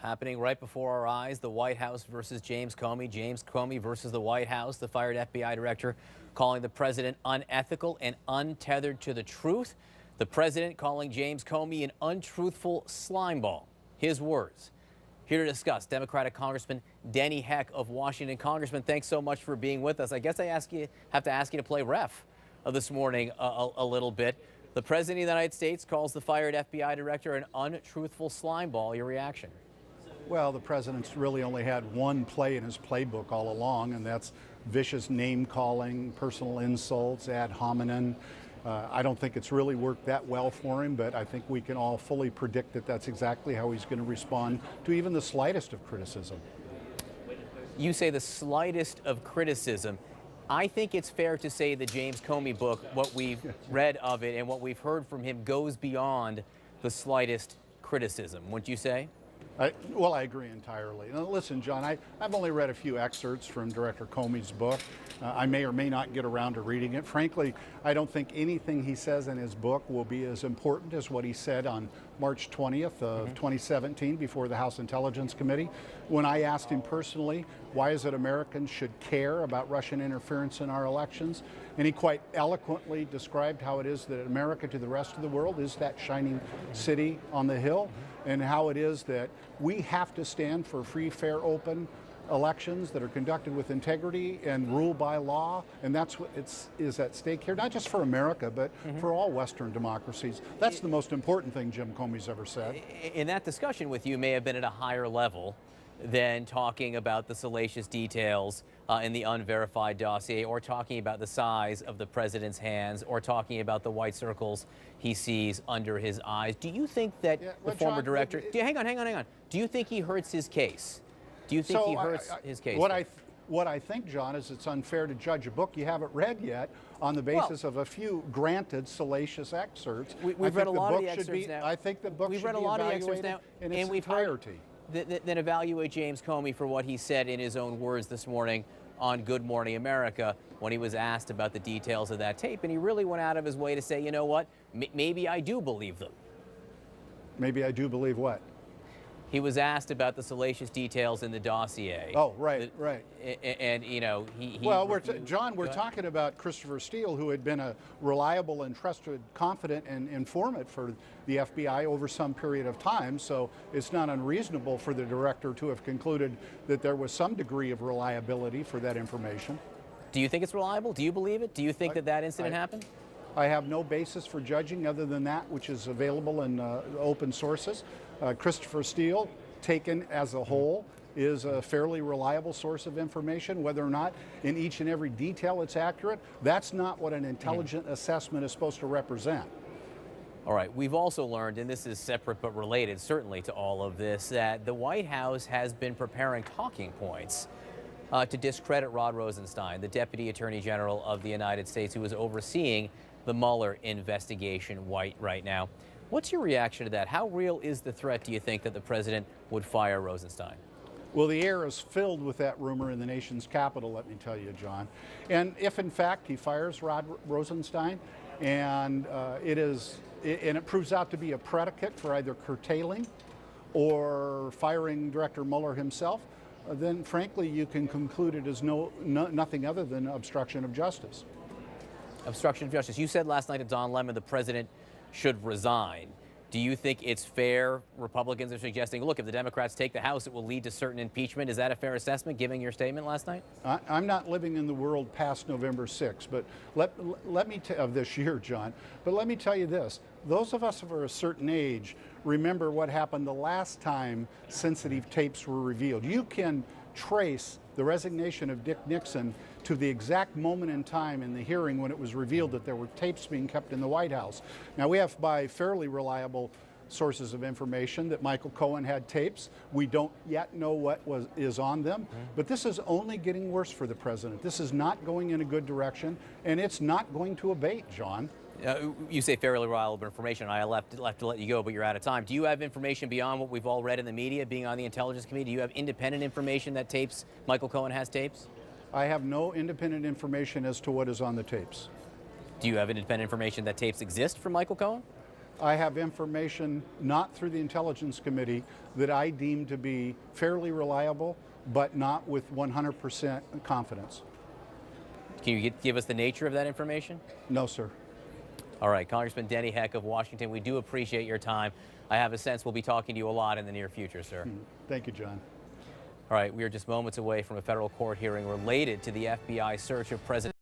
happening right before our eyes. The White House versus James Comey. James Comey versus the White House. The fired FBI director calling the president unethical and untethered to the truth. The president calling James Comey an untruthful slimeball. His words. Here to discuss, Democratic Congressman Denny Heck of Washington. Congressman, thanks so much for being with us. I guess I have to ask you to play ref this morning a little bit. The president of the United States calls the fired FBI director an untruthful slimeball. Your reaction? Well, the president's really only had one play in his playbook all along, and that's vicious name-calling, personal insults, ad hominem. I don't think it's really worked that well for him, but I think we can all fully predict that that's exactly how he's going to respond to even the slightest of criticism. You say the slightest of criticism. I think it's fair to say the James Comey book, what we've read of it and what we've heard from him, goes beyond the slightest criticism, wouldn't you say? Well, I agree entirely. Now, listen, John, I've only read a few excerpts from Director Comey's book. I may or may not get around to reading it. Frankly, I don't think anything he says in his book will be as important as what he said on March 20th of 2017 before the House Intelligence Committee, when I asked him personally, why is it Americans should care about Russian interference in our elections? And he quite eloquently described how it is that America to the rest of the world is that shining city on the hill, and how it is that we have to stand for free, fair, open elections that are conducted with integrity and ruled by law, and that's what is at stake here, not just for America, but for all Western democracies. That's the most important thing Jim Comey's ever said. In that discussion with you may have been at a higher level than talking about the salacious details in the unverified dossier, or talking about the size of the president's hands, or talking about the white circles he sees under his eyes. Do you think that the former director... Hang on. Do you think he hurts his case? Do you think he hurts his case? What I think, John, is it's unfair to judge a book you haven't read yet on the basis of a few granted salacious excerpts. We've read a lot of the excerpts now. I think the book should be evaluated in its entirety. Then evaluate James Comey for what he said in his own words this morning on Good Morning America when he was asked about the details of that tape, and he really went out of his way to say, you know what, maybe I do believe them. Maybe I do believe what? He was asked about the salacious details in the dossier. Oh, right. And, you know, Well, we're talking about Christopher Steele, who had been a reliable and trusted, confident and informant for the FBI over some period of time. So it's not unreasonable for the director to have concluded that there was some degree of reliability for that information. Do you think it's reliable? Do you believe it? Do you think that incident happened? I have no basis for judging other than that which is available in open sources. Christopher Steele, taken as a whole, is a fairly reliable source of information. Whether or not in each and every detail it's accurate, that's not what an intelligent assessment is supposed to represent. All right, we've also learned, and this is separate but related certainly to all of this, that the White House has been preparing talking points to discredit Rod Rosenstein, the Deputy Attorney General of the United States, who is overseeing the Mueller investigation right now. What's your reaction to that? How real is the threat, do you think, that the president would fire Rosenstein? Well, the air is filled with that rumor in the nation's capital, let me tell you, John. And if, in fact, he fires Rod Rosenstein, and it proves out to be a predicate for either curtailing or firing Director Mueller himself, then, frankly, you can conclude it is nothing other than obstruction of justice. Obstruction of justice. You said last night to Don Lemon the president should resign. Do you think it's fair? Republicans are suggesting, look, if the Democrats take the House, it will lead to certain impeachment. Is that a fair assessment, given your statement last night? I'm not living in the world past November 6th, but let me of this year, John. But let me tell you this: those of us of a certain age remember what happened the last time sensitive tapes were revealed. You can trace the resignation of Dick Nixon to the exact moment in time in the hearing when it was revealed that there were tapes being kept in the White House. Now, we have, by fairly reliable sources of information, that Michael Cohen had tapes. We don't yet know what is on them, but this is only getting worse for the president. This is not going in a good direction, and it's not going to abate, John. You say fairly reliable information. I left to let you go, but you're out of time. Do you have information beyond what we've all read in the media, being on the Intelligence Committee? Do you have independent information that Michael Cohen has tapes? I have no independent information as to what is on the tapes. Do you have independent information that tapes exist from Michael Cohen? I have information not through the Intelligence Committee that I deem to be fairly reliable, but not with 100% confidence. Can you give us the nature of that information? No, sir. All right, Congressman Denny Heck of Washington, we do appreciate your time. I have a sense we'll be talking to you a lot in the near future, sir. Thank you, John. All right, we are just moments away from a federal court hearing related to the FBI search of President